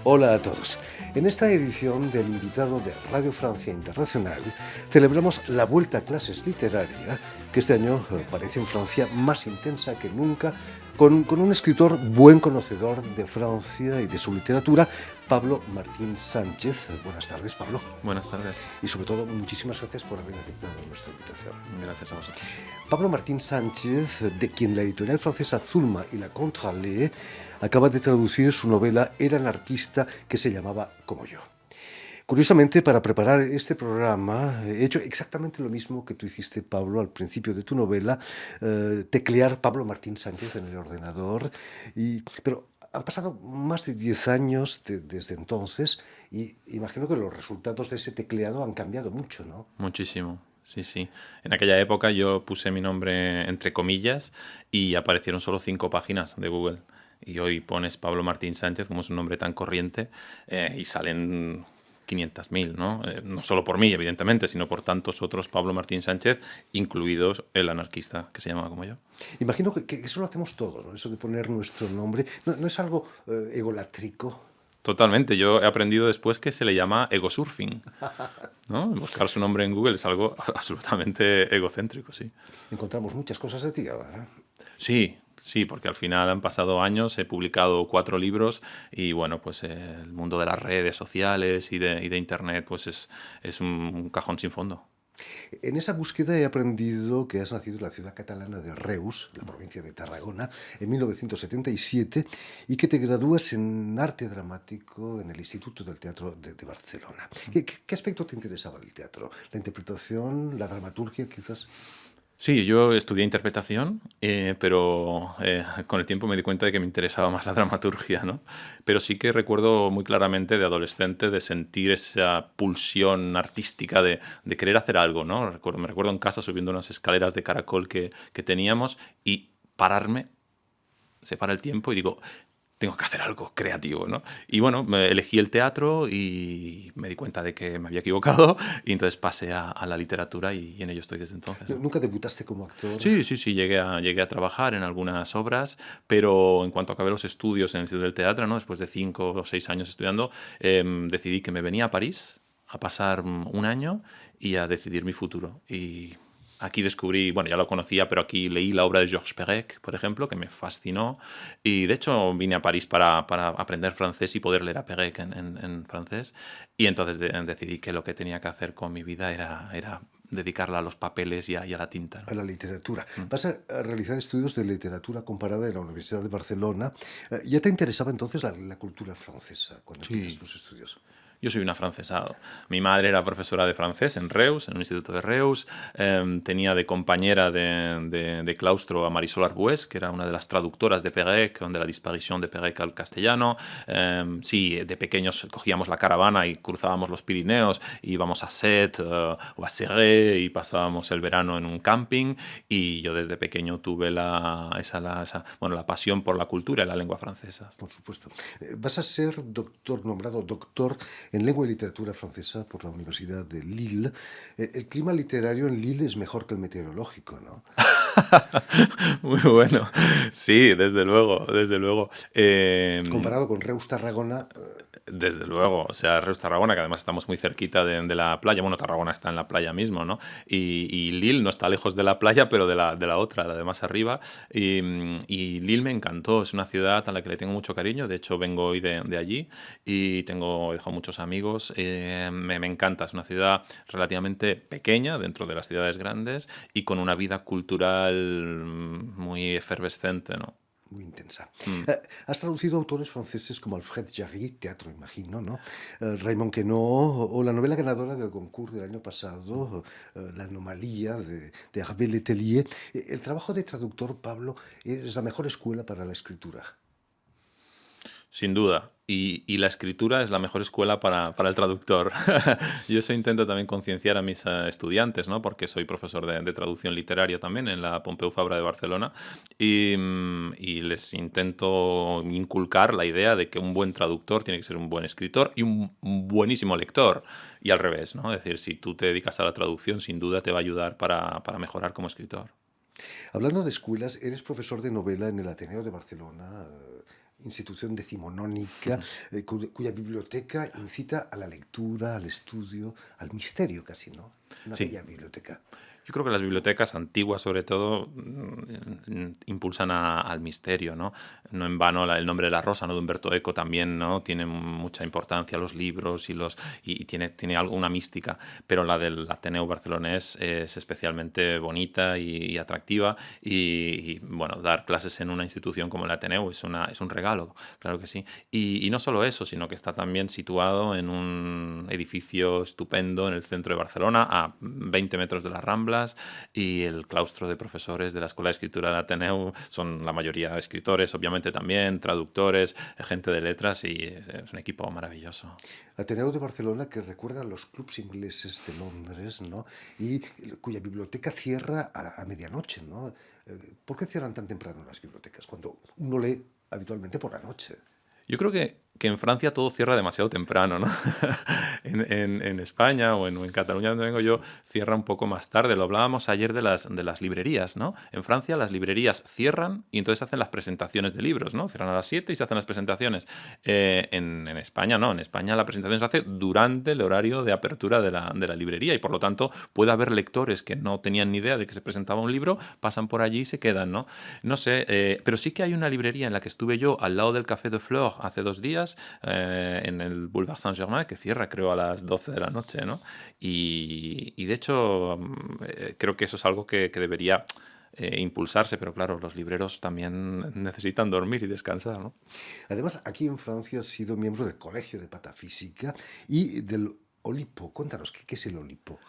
Hola a todos. En esta edición del invitado de Radio Francia Internacional celebramos la vuelta a clases literaria que este año parece en Francia más intensa que nunca con un escritor buen conocedor de Francia y de su literatura, Pablo Martín Sánchez. Buenas tardes, Pablo. Buenas tardes. Y sobre todo, muchísimas gracias por haber aceptado nuestra invitación. Gracias a vosotros. Pablo Martín Sánchez, de quien la editorial francesa Zulma y la Contralé acaba de traducir su novela El anarquista, que se llamaba Como yo. Curiosamente, para preparar este programa he hecho exactamente lo mismo que tú hiciste, Pablo, al principio de tu novela, teclear Pablo Martín Sánchez en el ordenador. Pero han pasado más de 10 años desde entonces y imagino que los resultados de ese tecleado han cambiado mucho, ¿no? Muchísimo. Sí, sí. En aquella época yo puse mi nombre entre comillas y aparecieron solo 5 páginas de Google. Y hoy pones Pablo Martín Sánchez, como es un nombre tan corriente, y salen 500.000, ¿no? No solo por mí, evidentemente, sino por tantos otros Pablo Martín Sánchez, incluidos el anarquista, que se llamaba como yo. Imagino que eso lo hacemos todos, ¿no? Eso de poner nuestro nombre. ¿No es algo egolátrico? Totalmente. Yo he aprendido después que se le llama egosurfing, ¿no? Buscar su nombre en Google es algo absolutamente egocéntrico, sí. Encontramos muchas cosas de ti ahora, ¿eh? Sí, sí, porque al final han pasado años, he publicado 4 libros y bueno, pues el mundo de las redes sociales y de Internet pues es un cajón sin fondo. En esa búsqueda he aprendido que has nacido en la ciudad catalana de Reus, la provincia de Tarragona, en 1977 y que te gradúas en arte dramático en el Instituto del Teatro de Barcelona. ¿Qué aspecto te interesaba del teatro? ¿La interpretación, la dramaturgia quizás? Sí, yo estudié interpretación, pero con el tiempo me di cuenta de que me interesaba más la dramaturgia, ¿no? Pero sí que recuerdo muy claramente de adolescente de sentir esa pulsión artística de querer hacer algo, ¿no? Me recuerdo en casa subiendo unas escaleras de caracol que teníamos y pararme, se para el tiempo y digo, tengo que hacer algo creativo, ¿no? Y bueno, elegí el teatro y me di cuenta de que me había equivocado y entonces pasé a la literatura y en ello estoy desde entonces, ¿no? ¿Nunca debutaste como actor? Sí, sí, sí, llegué a trabajar en algunas obras, pero en cuanto acabé los estudios en el Instituto del Teatro, ¿no? Después de 5 o 6 años estudiando, decidí que me venía a París a pasar un año y a decidir mi futuro. Y aquí descubrí, bueno, ya lo conocía, pero aquí leí la obra de Georges Perec, por ejemplo, que me fascinó. Y de hecho vine a París para aprender francés y poder leer a Perec en francés. Y entonces decidí que lo que tenía que hacer con mi vida era dedicarla a los papeles y a la tinta, A ¿no? la literatura. Vas a realizar estudios de literatura comparada en la Universidad de Barcelona. ¿Ya te interesaba entonces la cultura francesa cuando empiezas Sí, tus estudios? yo soy un afrancesado. Mi madre era profesora de francés en Reus, en un instituto de Reus. Tenía de compañera de claustro a Marisol Arbués, que era una de las traductoras de Perec, de la disparición de Perec al castellano. Sí, de pequeños cogíamos la caravana y cruzábamos los Pirineos, íbamos a Sète o a Serré y pasábamos el verano en un camping. Y yo desde pequeño tuve la pasión por la cultura y la lengua francesa. Por supuesto. Vas a ser nombrado doctor en lengua y literatura francesa por la Universidad de Lille. El clima literario en Lille es mejor que el meteorológico, ¿no? Muy bueno. Sí, desde luego, desde luego. Comparado con Reus, Tarragona. Desde luego, o sea, Reus Tarragona, que además estamos muy cerquita de la playa. Bueno, Tarragona está en la playa mismo, ¿no? Y Lille no está lejos de la playa, pero de la otra, la de más arriba. Y Lille me encantó, es una ciudad a la que le tengo mucho cariño. De hecho, vengo hoy de allí y he dejado muchos amigos. Me encanta, es una ciudad relativamente pequeña dentro de las ciudades grandes y con una vida cultural muy efervescente, ¿no? Muy intensa. Mm. Has traducido autores franceses como Alfred Jarry, teatro, imagino, ¿no? Raymond Queneau o la novela ganadora del concurso del año pasado, La anomalía de Hervé Letellier. El trabajo de traductor, Pablo, es la mejor escuela para la escritura. Sin duda. Y la escritura es la mejor escuela para el traductor. Yo eso intento también concienciar a mis estudiantes, ¿no? Porque soy profesor de traducción literaria también en la Pompeu Fabra de Barcelona y les intento inculcar la idea de que un buen traductor tiene que ser un buen escritor y un buenísimo lector. Y al revés, ¿no? Es decir, si tú te dedicas a la traducción, sin duda te va a ayudar para mejorar como escritor. Hablando de escuelas, eres profesor de novela en el Ateneo de Barcelona. institución decimonónica, cuya biblioteca incita a la lectura, al estudio, al misterio casi, ¿no? Una Sí. bella biblioteca. Yo creo que las bibliotecas antiguas, sobre todo, impulsan al misterio, ¿no? No en vano el nombre de la rosa, ¿no? De Humberto Eco también, ¿no? Tiene mucha importancia los libros y tiene algo, una mística, pero la del Ateneu barcelonés es especialmente bonita y atractiva bueno, dar clases en una institución como el Ateneu es un regalo, claro que sí. Y no solo eso, sino que está también situado en un edificio estupendo en el centro de Barcelona, a 20 metros de las Ramblas, y el claustro de profesores de la Escuela de Escritura del Ateneu son la mayoría escritores, obviamente también, traductores, gente de letras, y es un equipo maravilloso. Ateneo de Barcelona que recuerda a los clubs ingleses de Londres, ¿no? Y cuya biblioteca cierra a medianoche, ¿no? ¿Por qué cierran tan temprano las bibliotecas cuando uno lee habitualmente por la noche? Yo creo que en Francia todo cierra demasiado temprano, ¿no? En España o en Cataluña, donde vengo yo, cierra un poco más tarde. Lo hablábamos ayer de las librerías, ¿no? En Francia las librerías cierran y entonces hacen las presentaciones de libros, ¿no? Cierran a las 7 y se hacen las presentaciones. En España no, en España la presentación se hace durante el horario de apertura de la librería y por lo tanto puede haber lectores que no tenían ni idea de que se presentaba un libro, pasan por allí y se quedan, ¿no? No sé, pero sí que hay una librería en la que estuve yo al lado del Café de Flore hace 2 días, en el Boulevard Saint-Germain, que cierra creo a las 12 de la noche, ¿no? Y de hecho creo que eso es algo que debería impulsarse, pero claro, los libreros también necesitan dormir y descansar, ¿no? Además, aquí en Francia has sido miembro del Colegio de Patafísica y del Olipo. Cuéntanos, ¿qué es el Olipo?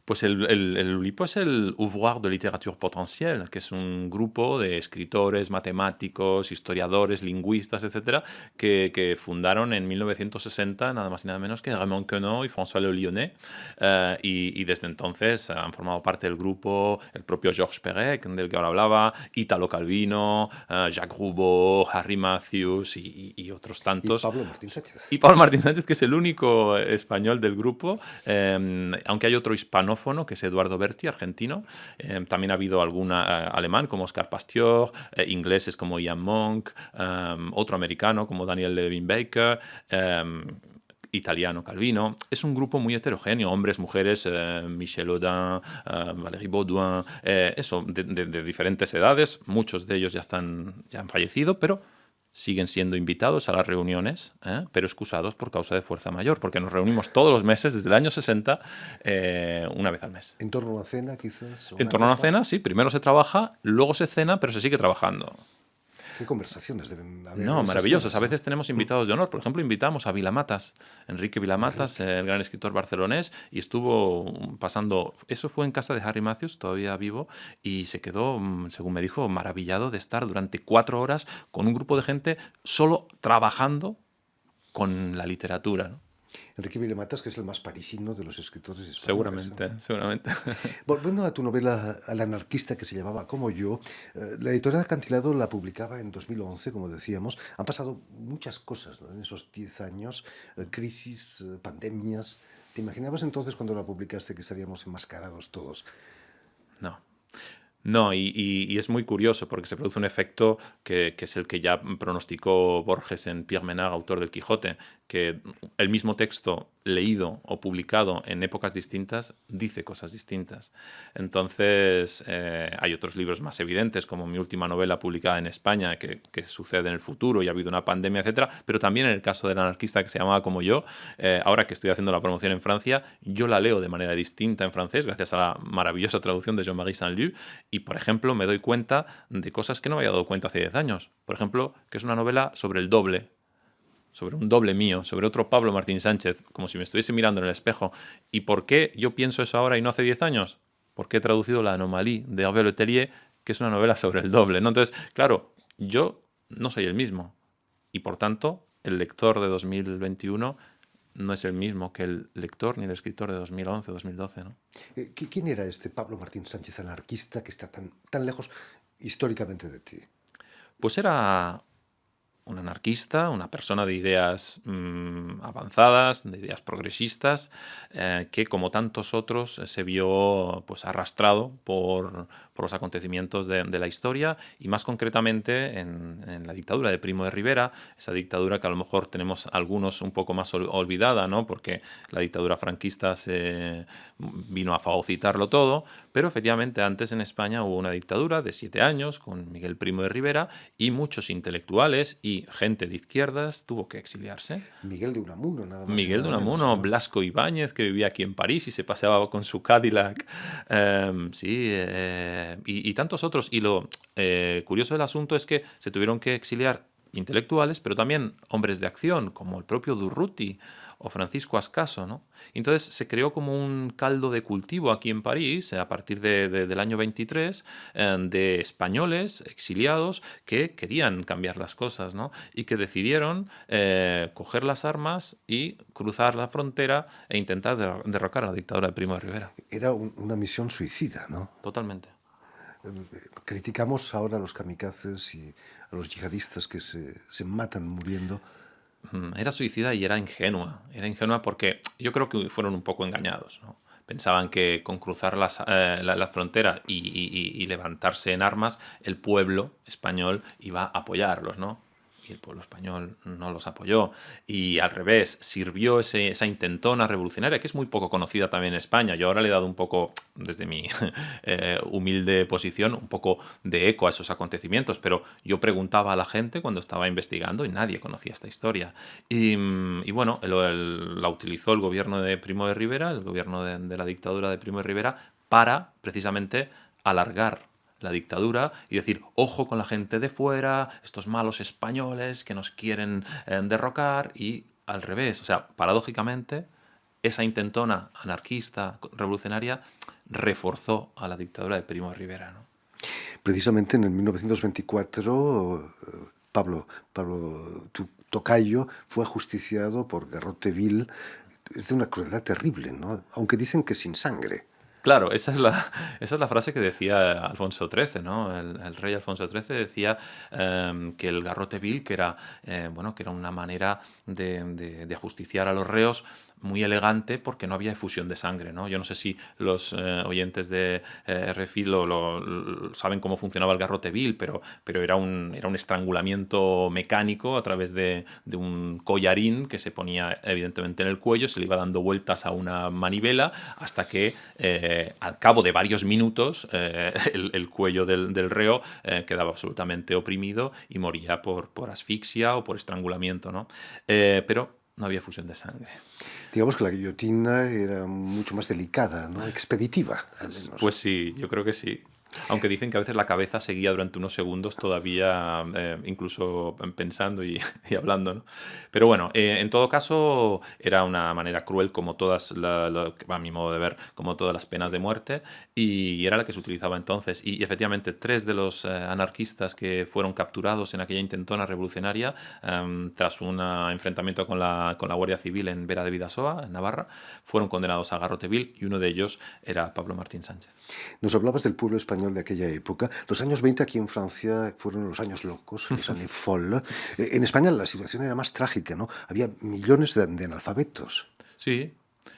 Pues el Ulipo es el Ouvroir de Literature Potentielle, que es un grupo de escritores, matemáticos, historiadores, lingüistas, etcétera, que fundaron en 1960 nada más y nada menos que Raymond Queneau y François Le Lyonnais. Y desde entonces han formado parte del grupo el propio Georges Perec, del que ahora hablaba, Italo Calvino, Jacques Roubaud, Harry Matthews y otros Y tantos. Pablo Martín Sánchez. Y Pablo Martín Sánchez, que es el único español del grupo, aunque hay otro hispanófono, que es Eduardo Berti, argentino. También ha habido algún alemán, como Oscar Pastior, ingleses como Ian Monk, otro americano, como Daniel Levin Baker, italiano Calvino. Es un grupo muy heterogéneo, hombres, mujeres, Michel Audin, Valérie Baudouin, eso, de diferentes edades. Muchos de ellos ya han fallecido, pero siguen siendo invitados a las reuniones, pero excusados por causa de fuerza mayor, porque nos reunimos todos los meses, desde el año 60, una vez al mes. ¿En torno a una cena, quizás? En ¿Una torno a una copa? cena, sí, primero se trabaja, luego se cena, pero se sigue trabajando. ¿Qué conversaciones deben haber en No, esas maravillosas. cenas, A no? veces tenemos invitados de honor. Por ejemplo, invitamos a Vilamatas, Enrique Vilamatas, el gran escritor barcelonés, y estuvo pasando. Eso fue en casa de Harry Matthews, todavía vivo, y se quedó, según me dijo, maravillado de estar durante 4 horas con un grupo de gente solo trabajando con la literatura, ¿no? Enrique Villematas, que es el más parisino de los escritores españoles, ¿no? Seguramente. Volviendo a tu novela Al anarquista, que se llamaba Como yo, la editorial Acantilado la publicaba en 2011, como decíamos. Han pasado muchas cosas, ¿no? En esos 10 años, crisis, pandemias. ¿Te imaginabas entonces cuando la publicaste que estaríamos enmascarados todos? No. No, y es muy curioso porque se produce un efecto que es el que ya pronosticó Borges en Pierre Menard, autor del Quijote, que el mismo texto leído o publicado en épocas distintas dice cosas distintas. Entonces, hay otros libros más evidentes, como mi última novela publicada en España, que sucede en el futuro y ha habido una pandemia, etcétera, pero también en el caso del anarquista que se llamaba Como yo, ahora que estoy haciendo la promoción en Francia, yo la leo de manera distinta en francés, gracias a la maravillosa traducción de Jean-Marie Saint-Leu, y, por ejemplo, me doy cuenta de cosas que no me había dado cuenta hace 10 años. Por ejemplo, que es una novela sobre el doble, sobre un doble mío, sobre otro Pablo Martín Sánchez, como si me estuviese mirando en el espejo. ¿Y por qué yo pienso eso ahora y no hace 10 años? Porque he traducido La Anomalie de Hervé Le Tellier, que es una novela sobre el doble, ¿no? Entonces, claro, yo no soy el mismo. Y por tanto, el lector de 2021 no es el mismo que el lector ni el escritor de 2011 o 2012, ¿no? ¿Quién era este Pablo Martín Sánchez anarquista que está tan lejos históricamente de ti? Pues era un anarquista, una persona de ideas avanzadas, de ideas progresistas, que como tantos otros se vio pues arrastrado por los acontecimientos de la historia y más concretamente en la dictadura de Primo de Rivera, esa dictadura que a lo mejor tenemos algunos un poco más olvidada, ¿no? Porque la dictadura franquista se vino a fagocitarlo todo, pero efectivamente antes en España hubo una dictadura de 7 años con Miguel Primo de Rivera y muchos intelectuales y gente de izquierdas tuvo que exiliarse. Miguel de Unamuno, nada más y Miguel de nada menos, Unamuno, ¿no? Blasco Ibáñez, que vivía aquí en París y se paseaba con su Cadillac, sí, y tantos otros. Y lo curioso del asunto es que se tuvieron que exiliar intelectuales, pero también hombres de acción, como el propio Durruti o Francisco Ascaso, ¿no? Entonces se creó como un caldo de cultivo aquí en París, a partir del año 23, de españoles exiliados que querían cambiar las cosas, ¿no? Y que decidieron coger las armas y cruzar la frontera e intentar derrocar a la dictadura de Primo de Rivera. Era una misión suicida, ¿no? Totalmente. Criticamos ahora a los kamikazes y a los yihadistas que se matan muriendo. Era suicida y era ingenua. Era ingenua porque yo creo que fueron un poco engañados, ¿no? Pensaban que con cruzar la frontera y levantarse en armas, el pueblo español iba a apoyarlos, ¿no? Y el pueblo español no los apoyó. Y al revés, sirvió esa intentona revolucionaria, que es muy poco conocida también en España. Yo ahora le he dado un poco, desde mi humilde posición, un poco de eco a esos acontecimientos, pero yo preguntaba a la gente cuando estaba investigando y nadie conocía esta historia. Y bueno, la utilizó el gobierno de Primo de Rivera, el gobierno de la dictadura de Primo de Rivera, para precisamente alargar la dictadura y decir, ojo con la gente de fuera, estos malos españoles que nos quieren derrocar, y al revés, o sea, paradójicamente, esa intentona anarquista revolucionaria reforzó a la dictadura de Primo de Rivera, ¿no? Precisamente en el 1924, tu tocayo, fue ajusticiado por Garrote Vil. Es de una crueldad terrible, ¿no? Aunque dicen que sin sangre. Claro, esa es la frase que decía Alfonso XIII, ¿no? El rey Alfonso XIII decía que el garrote vil, que era, bueno, que era una manera de ajusticiar a los reos muy elegante porque no había efusión de sangre, ¿no? Yo no sé si los oyentes de RFI saben cómo funcionaba el garrote vil, pero era un estrangulamiento mecánico a través de un collarín que se ponía evidentemente en el cuello, se le iba dando vueltas a una manivela hasta que al cabo de varios minutos el cuello del reo quedaba absolutamente oprimido y moría por asfixia o por estrangulamiento, ¿no? Pero no había fusión de sangre. Digamos que la guillotina era mucho más delicada, ¿no? Expeditiva, al menos. Pues sí, yo creo que sí. Aunque dicen que a veces la cabeza seguía durante unos segundos todavía, incluso pensando y hablando, ¿no? Pero bueno, en todo caso, era una manera cruel, como todas, a mi modo de ver, como todas las penas de muerte, y era la que se utilizaba entonces. Y efectivamente, 3 de los anarquistas que fueron capturados en aquella intentona revolucionaria, tras un enfrentamiento con la Guardia Civil en Vera de Bidasoa, en Navarra, fueron condenados a garrote vil, y uno de ellos era Pablo Martín Sánchez. Nos hablabas del pueblo español de aquella época. Los años 20 aquí en Francia fueron los años locos, les années folles. En España la situación era más trágica, ¿no? Había millones de analfabetos. Sí,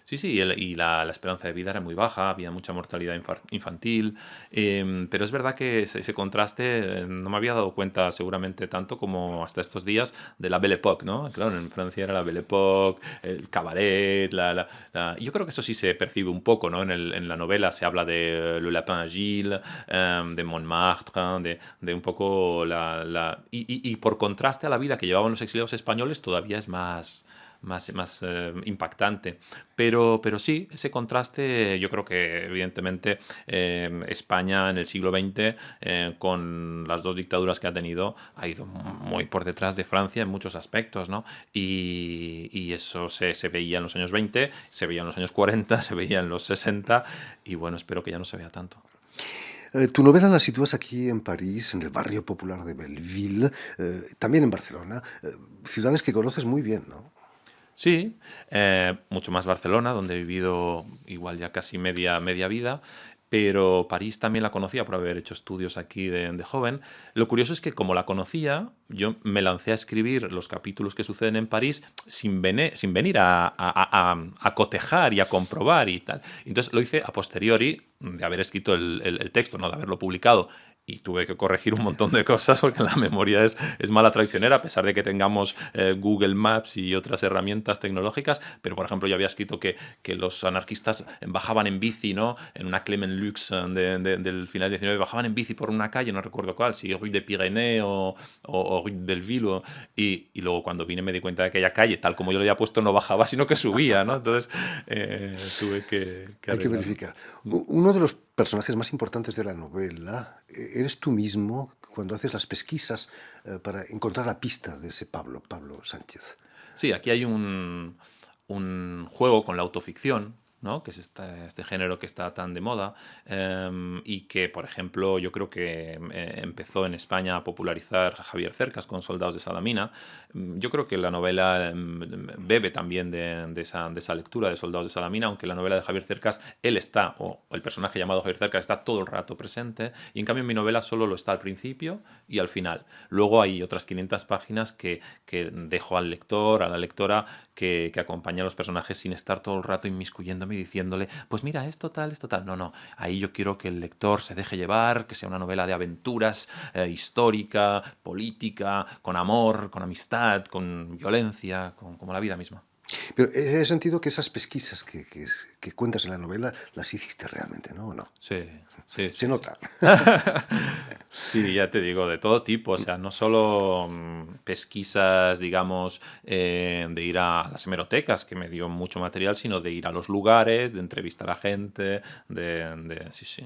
sí, sí, y la esperanza de vida era muy baja, había mucha mortalidad infantil, pero es verdad que ese contraste no me había dado cuenta seguramente tanto como hasta estos días de la Belle Époque, ¿no? Claro, en Francia era la Belle Époque, el cabaret, yo creo que eso sí se percibe un poco, ¿no? En la novela se habla de Le Lapin Agile, de Montmartre, de un poco y por contraste a la vida que llevaban los exiliados españoles todavía es más impactante. Pero sí, ese contraste, yo creo que evidentemente España en el siglo XX, con las 2 dictaduras que ha tenido, ha ido muy por detrás de Francia en muchos aspectos, ¿no? Y eso se veía en los años 20, se veía en los años 40, se veía en los 60, y bueno, espero que ya no se vea tanto. Tu novela la sitúas aquí en París, en el barrio popular de Belleville, también en Barcelona, ciudades que conoces muy bien, ¿no? Sí, mucho más Barcelona, donde he vivido igual ya casi media vida. pero París también la conocía por haber hecho estudios aquí de joven. Lo curioso es que como la conocía, yo me lancé a escribir los capítulos que suceden en París sin venir a cotejar y a comprobar y tal. Entonces lo hice a posteriori de haber escrito el texto, no de haberlo publicado. Y tuve que corregir un montón de cosas porque la memoria es mala traicionera, a pesar de que tengamos Google Maps y otras herramientas tecnológicas. Pero, por ejemplo, yo había escrito que los anarquistas bajaban en bici, ¿no? En una Clement Lux del final del 19, bajaban en bici por una calle, no recuerdo cuál, si Rue de Pyrénées o Rue de Belleville. Y luego cuando vine me di cuenta de que aquella calle, tal como yo lo había puesto, no bajaba, sino que subía, ¿no? Entonces tuve que Hay que verificar. Uno de los personajes más importantes de la novela eres tú mismo cuando haces las pesquisas para encontrar la pista de ese Pablo Sánchez. Sí, aquí hay un juego con la autoficción, ¿no? Que es este género que está tan de moda y que, por ejemplo, yo creo que empezó en España a popularizar Javier Cercas con Soldados de Salamina. Yo creo que la novela bebe también de esa lectura de Soldados de Salamina, aunque la novela de Javier Cercas, él está, o el personaje llamado Javier Cercas está todo el rato presente, y en cambio en mi novela solo lo está al principio y al final. Luego hay otras 500 páginas que dejo al lector, a la lectora, que acompaña a los personajes sin estar todo el rato inmiscuyéndome y diciéndole, pues mira, esto tal, esto tal. No. Ahí yo quiero que el lector se deje llevar, que sea una novela de aventuras, histórica, política, con amor, con amistad, con violencia, como la vida misma. Pero he sentido que esas pesquisas que cuentas en la novela las hiciste realmente, ¿no? ¿O no? Sí. Se nota. Sí, ya te digo, de todo tipo, o sea, no solo pesquisas, digamos, de ir a las hemerotecas, que me dio mucho material, sino de ir a los lugares, de entrevistar a gente, sí.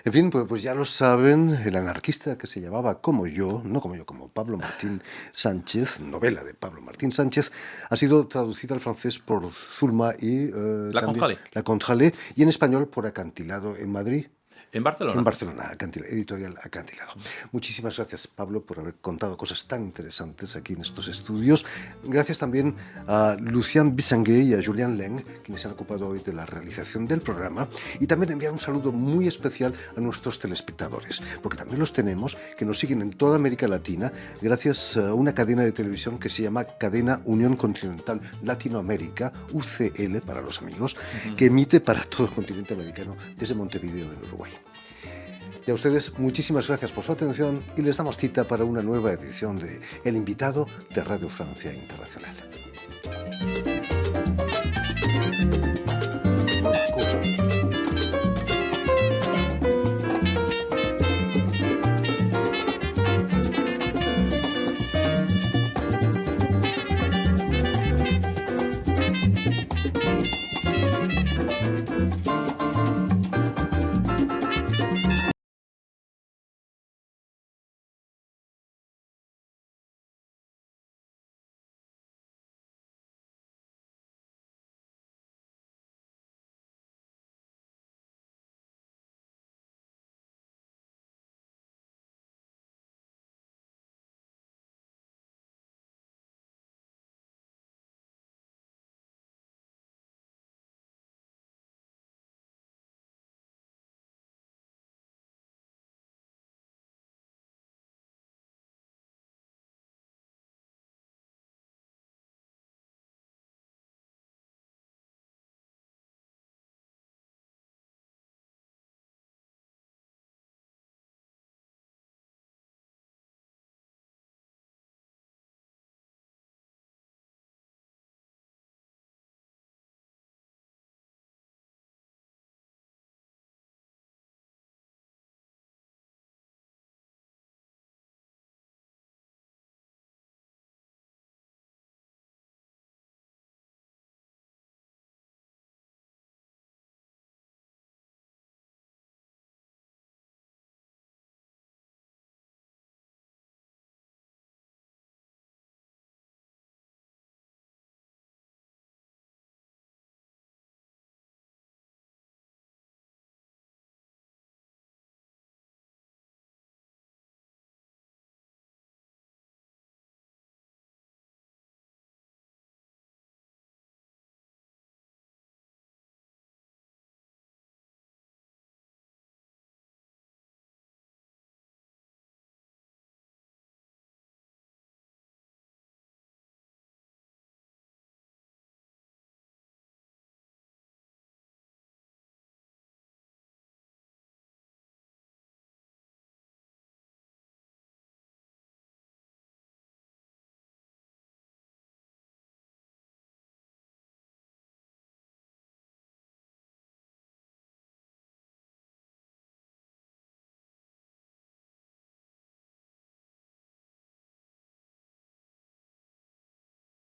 En fin, pues ya lo saben, el anarquista que se llamaba Como yo, no como yo, como Pablo Martín Sánchez, novela de Pablo Martín Sánchez, ha sido traducida al francés por Zulma y La Contralé. La Contralé, y en español por Acantilado en Madrid. En Barcelona. En Barcelona, editorial Acantilado. Muchísimas gracias, Pablo, por haber contado cosas tan interesantes aquí en estos estudios. Gracias también a Lucien Bissanguet y a Julian Leng, quienes se han ocupado hoy de la realización del programa. Y también enviar un saludo muy especial a nuestros telespectadores, porque también los tenemos, que nos siguen en toda América Latina, gracias a una cadena de televisión que se llama Cadena Unión Continental Latinoamérica, UCL para los amigos, que emite para todo el continente americano desde Montevideo, en Uruguay. Y a ustedes, muchísimas gracias por su atención y les damos cita para una nueva edición de El Invitado de Radio Francia Internacional.